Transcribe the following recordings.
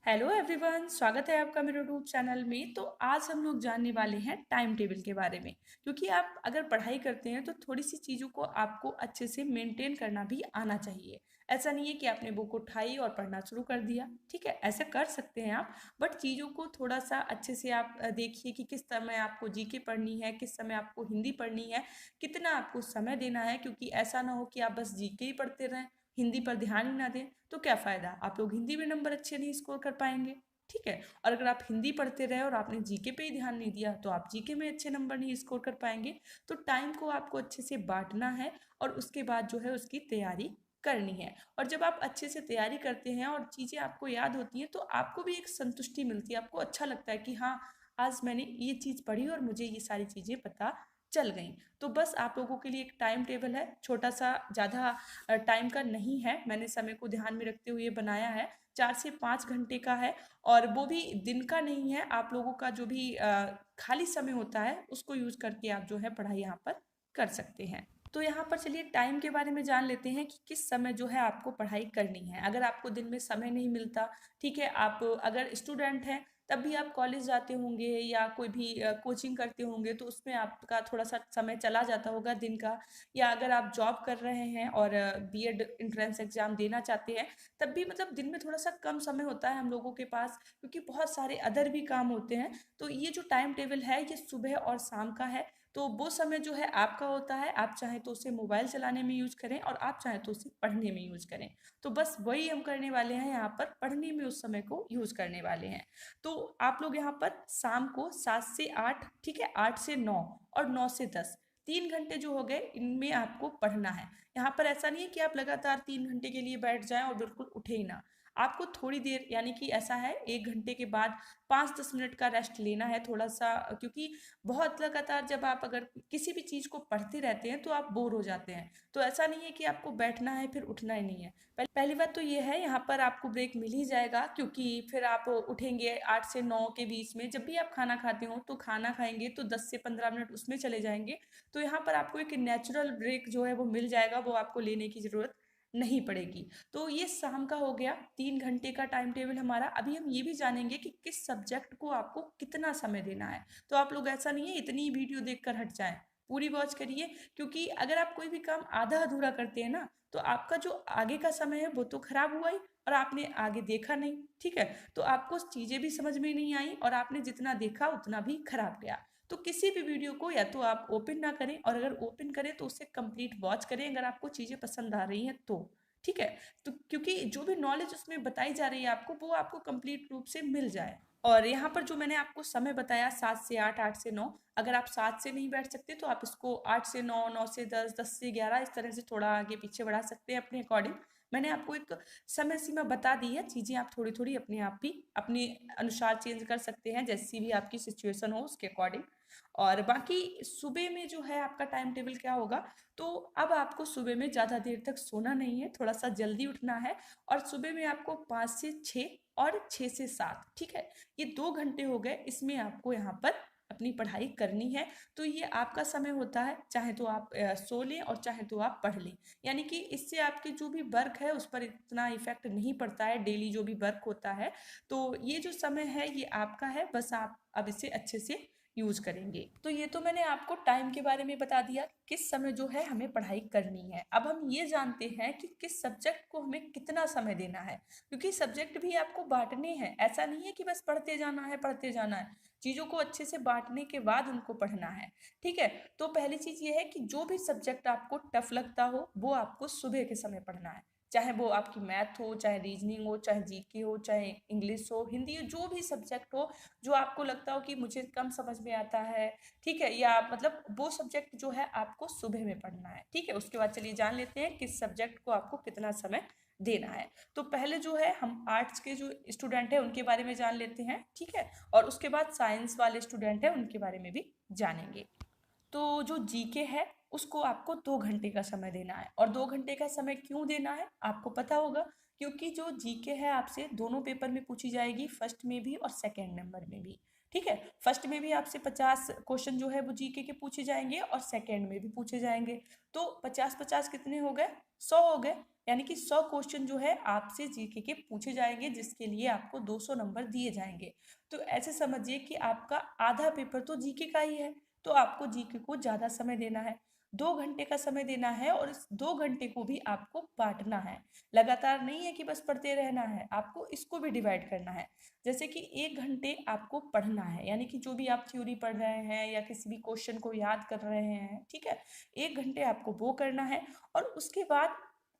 Hello everyone, स्वागत है आपका मेरे यूट्यूब चैनल में। तो आज हम लोग जानने वाले हैं टाइम टेबल के बारे में। क्योंकि आप अगर पढ़ाई करते हैं तो थोड़ी सी चीज़ों को आपको अच्छे से मेंटेन करना भी आना चाहिए। ऐसा नहीं है कि आपने बुक उठाई और पढ़ना शुरू कर दिया। ठीक है, ऐसा कर सकते हैं आप, बट चीज़ों को थोड़ा सा अच्छे से आप देखिए कि किस समय आपको जीके पढ़नी है, किस समय आपको हिंदी पढ़नी है, कितना आपको समय देना है। क्योंकि ऐसा ना हो कि आप बस जीके ही पढ़ते रहें, हिंदी पर ध्यान ही ना दें, तो क्या फ़ायदा, आप लोग हिंदी में नंबर अच्छे नहीं स्कोर कर पाएंगे। ठीक है, और अगर आप हिंदी पढ़ते रहे और आपने जीके पे ही ध्यान नहीं दिया तो आप जीके में अच्छे नंबर नहीं स्कोर कर पाएंगे। तो टाइम को आपको अच्छे से बांटना है और उसके बाद जो है उसकी तैयारी करनी है। और जब आप अच्छे से तैयारी करते हैं और चीज़ें आपको याद होती हैं तो आपको भी एक संतुष्टि मिलती है, आपको अच्छा लगता है कि हाँ, आज मैंने ये चीज़ पढ़ी और मुझे ये सारी चीज़ें पता चल गई। तो बस आप लोगों के लिए एक टाइम टेबल है, छोटा सा, ज़्यादा टाइम का नहीं है। मैंने समय को ध्यान में रखते हुए बनाया है, 4 से 5 घंटे का है। और वो भी दिन का नहीं है, आप लोगों का जो भी खाली समय होता है उसको यूज करके आप जो है पढ़ाई यहाँ पर कर सकते हैं। तो यहाँ पर चलिए टाइम के बारे में जान लेते हैं कि किस समय जो है आपको पढ़ाई करनी है। अगर आपको दिन में समय नहीं मिलता, ठीक है, आप अगर स्टूडेंट हैं तब भी आप कॉलेज जाते होंगे या कोई भी कोचिंग करते होंगे तो उसमें आपका थोड़ा सा समय चला जाता होगा दिन का। या अगर आप जॉब कर रहे हैं और बीएड एंट्रेंस एग्जाम देना चाहते हैं, तब भी मतलब दिन में थोड़ा सा कम समय होता है हम लोगों के पास, क्योंकि बहुत सारे अदर भी काम होते हैं। तो ये जो टाइम टेबल है ये सुबह और शाम का है। तो वो समय जो है आपका होता है, आप चाहें तो उसे मोबाइल चलाने में यूज करें और आप चाहें तो उसे पढ़ने में यूज करें। तो बस वही हम करने वाले हैं, यहाँ पर पढ़ने में उस समय को यूज करने वाले हैं। तो आप लोग यहाँ पर शाम को 7 से 8, ठीक है, 8 से 9 और 9 से 10, 3 घंटे जो हो गए इनमें आपको पढ़ना है। यहाँ पर ऐसा नहीं है कि आप लगातार 3 घंटे के लिए बैठ जाएं और बिल्कुल उठे ही ना। आपको थोड़ी देर, यानी कि ऐसा है 1 घंटे के बाद 5-10 मिनट का रेस्ट लेना है थोड़ा सा। क्योंकि बहुत लगातार जब आप अगर किसी भी चीज़ को पढ़ते रहते हैं तो आप बोर हो जाते हैं। तो ऐसा नहीं है कि आपको बैठना है फिर उठना ही नहीं है। पहली बात तो ये है, यहाँ पर आपको ब्रेक मिल ही जाएगा, क्योंकि फिर आप उठेंगे 8 से 9 के बीच में। जब भी आप खाना खाते हो तो खाना खाएंगे तो 10 से 15 मिनट उसमें चले जाएंगे। तो यहाँ पर आपको एक नेचुरल ब्रेक जो है वो मिल जाएगा, वो आपको लेने की ज़रूरत नहीं पड़ेगी। तो ये शाम का हो गया 3 घंटे का टाइम टेबल हमारा। अभी हम ये भी जानेंगे कि किस सब्जेक्ट को आपको कितना समय देना है। तो आप लोग ऐसा नहीं है इतनी वीडियो देखकर हट जाएं, पूरी वॉच करिए। क्योंकि अगर आप कोई भी काम आधा अधूरा करते हैं ना, तो आपका जो आगे का समय है वो तो खराब हुआ ही, और आपने आगे देखा नहीं। ठीक है, तो आपको चीजें भी समझ में नहीं आई और आपने जितना देखा उतना भी खराब गया। तो किसी भी वीडियो को या तो आप ओपन ना करें, और अगर ओपन करें तो उसे कंप्लीट वॉच करें अगर आपको चीजें पसंद आ रही हैं तो। ठीक है, तो क्योंकि जो भी नॉलेज उसमें बताई जा रही है आपको, वो आपको कंप्लीट रूप से मिल जाए। और यहाँ पर जो मैंने आपको समय बताया 7 से 8, 8 से 9, अगर आप 7 से नहीं बैठ सकते तो आप इसको 8 से 9, 9 से 10, 10 से 11 इस तरह से थोड़ा आगे पीछे बढ़ा सकते हैं अपने अकॉर्डिंग। मैंने आपको एक समय सीमा बता दी है, चीज़ें आप थोड़ी थोड़ी अपने आप ही अपने अनुसार चेंज कर सकते हैं, जैसी भी आपकी सिचुएशन हो उसके अकॉर्डिंग। और बाकी सुबह में जो है आपका टाइम टेबल क्या होगा, तो अब आपको सुबह में ज़्यादा देर तक सोना नहीं है, थोड़ा सा जल्दी उठना है। और सुबह में आपको 5 से 6 और 6 से 7, ठीक है, ये 2 घंटे हो गए, इसमें आपको यहाँ पर अपनी पढ़ाई करनी है। तो ये आपका समय होता है, चाहे तो आप सो लें और चाहे तो आप पढ़ लें। यानी कि इससे आपके जो भी वर्क है उस पर इतना इफेक्ट नहीं पड़ता है, डेली जो भी वर्क होता है। तो ये जो समय है ये आपका है, बस आप अब इसे अच्छे से यूज करेंगे। तो ये तो मैंने आपको टाइम के बारे में बता दिया, किस समय जो है हमें पढ़ाई करनी है। अब हम ये जानते हैं कि किस सब्जेक्ट को हमें कितना समय देना है। क्योंकि सब्जेक्ट भी आपको बांटने हैं, ऐसा नहीं है कि बस पढ़ते जाना है पढ़ते जाना है। चीज़ों को अच्छे से बांटने के बाद उनको पढ़ना है। ठीक है, तो पहली चीज़ ये है कि जो भी सब्जेक्ट आपको टफ लगता हो वो आपको सुबह के समय पढ़ना है। चाहे वो आपकी मैथ हो, चाहे रीजनिंग हो, चाहे जीके हो, चाहे इंग्लिश हो, हिंदी हो, जो भी सब्जेक्ट हो जो आपको लगता हो कि मुझे कम समझ में आता है, ठीक है, या मतलब वो सब्जेक्ट जो है आपको सुबह में पढ़ना है। ठीक है, उसके बाद चलिए जान लेते हैं किस सब्जेक्ट को आपको कितना समय देना है। तो पहले जो है हम आर्ट्स के जो स्टूडेंट हैं उनके बारे में जान लेते हैं, ठीक है, और उसके बाद साइंस वाले स्टूडेंट हैं उनके बारे में भी जानेंगे। तो जो जीके है उसको आपको 2 घंटे का समय देना है। और 2 घंटे का समय क्यों देना है आपको पता होगा, क्योंकि जो जीके है आपसे दोनों पेपर में पूछी जाएगी, फर्स्ट में भी और सेकेंड नंबर में भी। ठीक है, फर्स्ट में भी आपसे 50 क्वेश्चन जो है वो जीके के पूछे जाएंगे और सेकेंड में भी पूछे जाएंगे। तो 50-50 कितने हो गए, 100 हो गए। यानी कि 100 क्वेश्चन जो है आपसे जीके के पूछे जाएंगे, जिसके लिए आपको 200 नंबर दिए जाएंगे। तो ऐसे समझिए कि आपका आधा पेपर तो जीके का ही है, तो आपको जीके को ज़्यादा समय देना है, 2 घंटे का समय देना है, और इस 2 घंटे को भी आपको बांटना है। लगातार नहीं है कि बस पढ़ते रहना है, आपको इसको भी डिवाइड करना है। जैसे कि 1 घंटे आपको पढ़ना है, यानी कि जो भी आप थ्योरी पढ़ रहे हैं या किसी भी क्वेश्चन को याद कर रहे हैं, ठीक है, 1 घंटे आपको वो करना है। और उसके बाद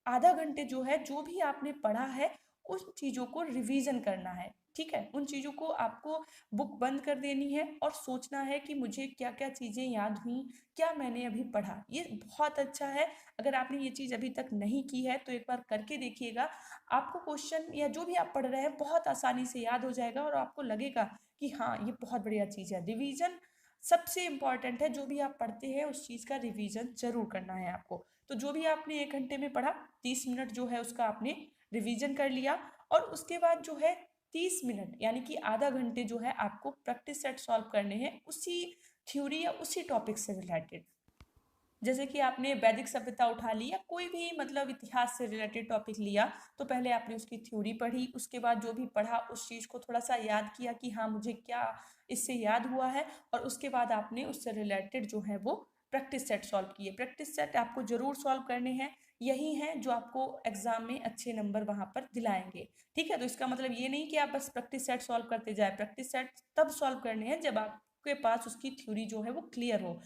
आधा घंटे जो है, जो भी आपने पढ़ा है उन चीज़ों को रिवीजन करना है, ठीक है। उन चीज़ों को आपको बुक बंद कर देनी है और सोचना है कि मुझे क्या क्या चीज़ें याद हुई, क्या मैंने अभी पढ़ा। ये बहुत अच्छा है, अगर आपने ये चीज़ अभी तक नहीं की है तो एक बार करके देखिएगा। आपको क्वेश्चन या जो भी आप पढ़ रहे हैं बहुत आसानी से याद हो जाएगा, और आपको लगेगा कि हाँ, ये बहुत बढ़िया चीज़ है। रिवीजन सबसे इम्पॉर्टेंट है, जो भी आप पढ़ते हैं उस चीज़ का रिवीजन जरूर करना है आपको। तो जो भी आपने 1 घंटे में पढ़ा, 30 मिनट जो है उसका आपने रिवीजन कर लिया, और उसके बाद जो है 30 मिनट यानी कि आधा घंटे जो है आपको प्रैक्टिस सेट सॉल्व करने हैं, उसी थ्योरी या उसी टॉपिक से रिलेटेड। जैसे कि आपने वैदिक सभ्यता उठा ली या कोई भी मतलब इतिहास से रिलेटेड टॉपिक लिया, तो पहले आपने उसकी थ्योरी पढ़ी, उसके बाद जो भी पढ़ा उस चीज़ को थोड़ा सा याद किया कि हाँ, मुझे क्या इससे याद हुआ है, और उसके बाद आपने उससे रिलेटेड जो है वो प्रैक्टिस सेट सॉल्व किए। प्रैक्टिस सेट आपको जरूर सॉल्व करने हैं, यही हैं जो आपको एग्जाम में अच्छे नंबर वहाँ पर दिलाएंगे, ठीक है। तो इसका मतलब ये नहीं कि आप बस प्रैक्टिस सेट सॉल्व करते जाए, प्रैक्टिस सेट तब सॉल्व करने हैं जब आपके पास उसकी थ्योरी जो है वो क्लियर हो।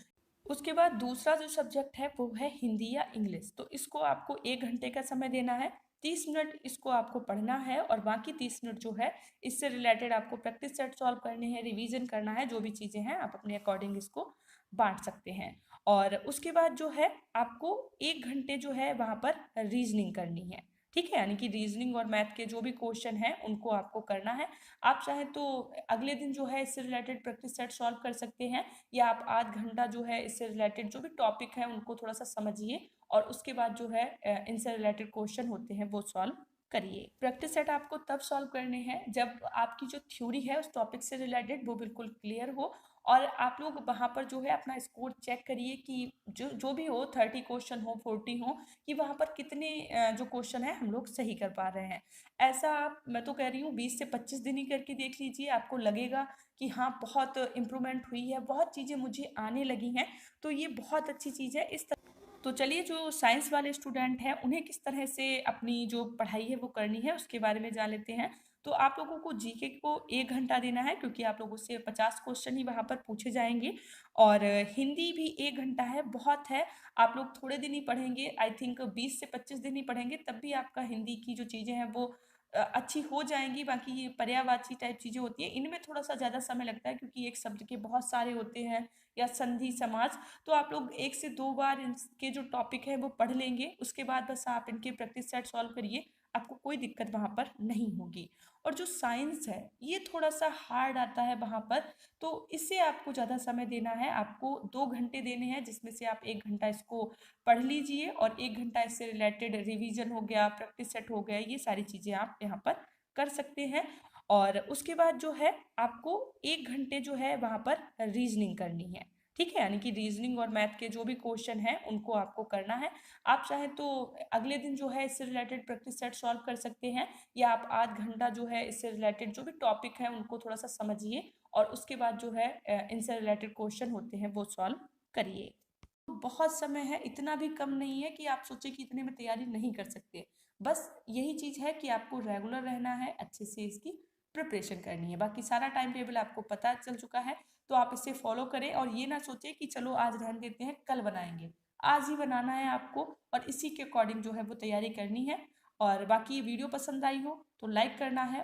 उसके बाद दूसरा जो सब्जेक्ट है वो है हिंदी या इंग्लिश। तो इसको आपको 1 घंटे का समय देना है, 30 मिनट इसको आपको पढ़ना है, और बाकी 30 मिनट जो है इससे रिलेटेड आपको प्रैक्टिस सेट सॉल्व करने हैं, रिवीजन करना है। जो भी चीज़ें हैं आप अपने अकॉर्डिंग इसको बांट सकते हैं। और उसके बाद जो है आपको 1 घंटे जो है वहाँ पर रीजनिंग करनी है, ठीक है। यानी कि रीजनिंग और मैथ के जो भी क्वेश्चन हैं उनको आपको करना है। आप चाहें तो अगले दिन जो है इससे रिलेटेड प्रैक्टिस सेट सॉल्व कर सकते हैं, या आप आध घंटा जो है इससे रिलेटेड जो भी टॉपिक है उनको थोड़ा सा समझिए, और उसके बाद जो है इनसे रिलेटेड क्वेश्चन होते हैं वो सॉल्व करिए। प्रैक्टिस सेट आपको तब सॉल्व करने हैं जब आपकी जो थ्योरी है उस टॉपिक से रिलेटेड वो बिल्कुल क्लियर हो, और आप लोग वहाँ पर जो है अपना स्कोर चेक करिए कि जो जो भी हो, 30 क्वेश्चन हो, 40 हो, कि वहाँ पर कितने जो क्वेश्चन है हम लोग सही कर पा रहे हैं। ऐसा आप, मैं तो कह रही हूँ 20 से 25 दिन ही करके देख लीजिए, आपको लगेगा कि हाँ, बहुत इम्प्रूवमेंट हुई है, बहुत चीज़ें मुझे आने लगी हैं। तो ये बहुत अच्छी चीज़ है इस तरह। तो चलिए, जो साइंस वाले स्टूडेंट हैं उन्हें किस तरह से अपनी जो पढ़ाई है वो करनी है उसके बारे में जान लेते हैं। तो आप लोगों को जीके को 1 घंटा देना है, क्योंकि आप लोगों से 50 क्वेश्चन ही वहाँ पर पूछे जाएंगे। और हिंदी भी 1 घंटा है, बहुत है। आप लोग थोड़े दिन ही पढ़ेंगे, आई थिंक 20 से 25 दिन ही पढ़ेंगे, तब भी आपका हिंदी की जो चीज़ें हैं वो अच्छी हो जाएंगी। बाकी ये पर्यायवाची टाइप चीज़ें होती हैं, इनमें थोड़ा सा ज़्यादा समय लगता है, क्योंकि एक शब्द के बहुत सारे होते हैं, या संधि समाज। तो आप लोग 1 से 2 बार इनके जो टॉपिक है वो पढ़ लेंगे, उसके बाद बस आप इनके प्रैक्टिस सेट सॉल्व करिए, आपको कोई दिक्कत वहाँ पर नहीं होगी। और जो साइंस है ये थोड़ा सा हार्ड आता है वहाँ पर, तो इससे आपको ज़्यादा समय देना है, आपको 2 घंटे देने हैं, जिसमें से आप 1 घंटा इसको पढ़ लीजिए, और 1 घंटा इससे रिलेटेड रिवीजन हो गया, प्रैक्टिस सेट हो गया, ये सारी चीज़ें आप यहाँ पर कर सकते हैं। और उसके बाद जो है आपको 1 घंटे जो है वहाँ पर रीजनिंग करनी है, ठीक है। यानी कि रीजनिंग और मैथ के जो भी क्वेश्चन हैं उनको आपको करना है। आप चाहें तो अगले दिन जो है इससे रिलेटेड प्रैक्टिस सेट सॉल्व कर सकते हैं, या आप आध घंटा जो है इससे रिलेटेड जो भी टॉपिक है उनको थोड़ा सा समझिए, और उसके बाद जो है इनसे रिलेटेड क्वेश्चन होते हैं वो सॉल्व करिए। बहुत समय है, इतना भी कम नहीं है कि आप सोचें कि इतने में तैयारी नहीं कर सकते। बस यही चीज़ है कि आपको रेगुलर रहना है, अच्छे से इसकी प्रिपरेशन करनी है। बाकी सारा टाइम टेबल आपको पता चल चुका है, तो आप इसे फॉलो करें, और ये ना सोचें कि चलो आज रहने देते हैं, कल बनाएंगे। आज ही बनाना है आपको, और इसी के अकॉर्डिंग जो है वो तैयारी करनी है। और बाकी ये वीडियो पसंद आई हो तो लाइक करना है।